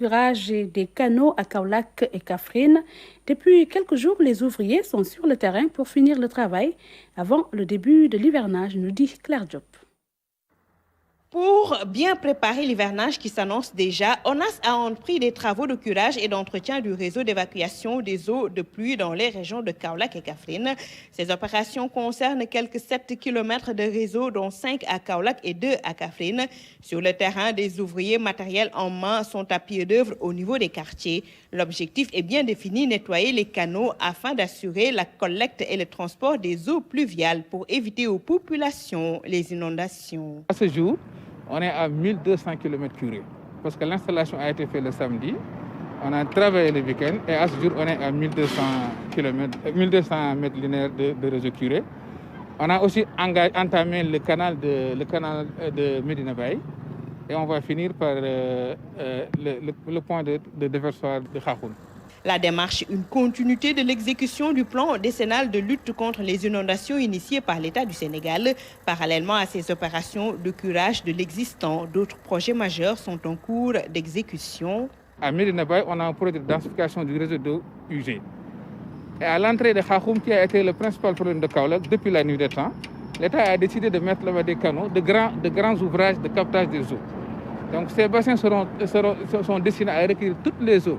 Curage des canaux à Kaolack et Kaffrine. Depuis quelques jours, les ouvriers sont sur le terrain pour finir le travail avant le début de l'hivernage, nous dit Claire Diop. Pour bien préparer l'hivernage qui s'annonce déjà, ONAS a entrepris des travaux de curage et d'entretien du réseau d'évacuation des eaux de pluie dans les régions de Kaolack et Kaffrine. Ces opérations concernent quelques 7 km de réseau, dont 5 à Kaolack et 2 à Kaffrine. Sur le terrain, des ouvriers matériels en main sont à pied d'œuvre au niveau des quartiers. L'objectif est bien défini, nettoyer les canaux afin d'assurer la collecte et le transport des eaux pluviales pour éviter aux populations les inondations. À ce jour, on est à 1200 km². Parce que l'installation a été faite le samedi. On a travaillé le week-end et à ce jour, on est à 1200 mètres linéaires de réseau curé. On a aussi entamé le canal de Medina Bay et on va finir par le point de déversoir de Khahoun. La démarche, une continuité de l'exécution du plan décennal de lutte contre les inondations initié par l'État du Sénégal. Parallèlement à ces opérations de curage de l'existant, d'autres projets majeurs sont en cours d'exécution. À Medina Bay, on a un projet de densification du réseau d'eau usée. Et à l'entrée de Khahoun, qui a été le principal problème de Kaolack depuis la nuit des temps, l'État a décidé de mettre là-bas des canaux, de grands ouvrages de captage des eaux. Donc ces bassins sont destinés à recueillir toutes les eaux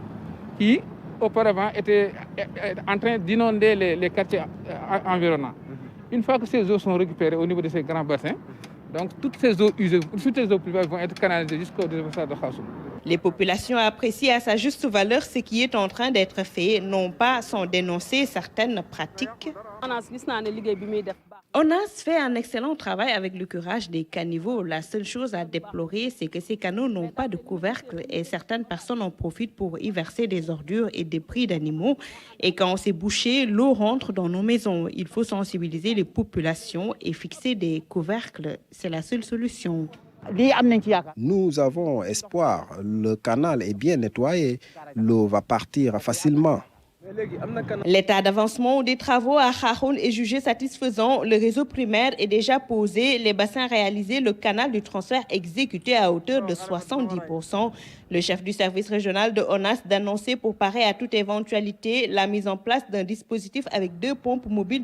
qui auparavant étaient en train d'inonder les quartiers environnants. Une fois que ces eaux sont récupérées au niveau de ces grands bassins, donc toutes ces eaux usées, toutes ces eaux pluviales vont être canalisées jusqu'au déversoir de Khahoun. Les populations apprécient à sa juste valeur ce qui est en train d'être fait, non pas sans dénoncer certaines pratiques. ONAS fait un excellent travail avec le curage des caniveaux. La seule chose à déplorer, c'est que ces canaux n'ont pas de couvercle et certaines personnes en profitent pour y verser des ordures et des débris d'animaux. Et quand c'est bouché, l'eau rentre dans nos maisons. Il faut sensibiliser les populations et fixer des couvercles. C'est la seule solution. Nous avons espoir. Le canal est bien nettoyé. L'eau va partir facilement. L'état d'avancement des travaux à Khahoun est jugé satisfaisant. Le réseau primaire est déjà posé, les bassins réalisés, le canal du transfert exécuté à hauteur de 70%. Le chef du service régional de ONAS d'annoncer pour parer à toute éventualité la mise en place d'un dispositif avec 2 pompes mobiles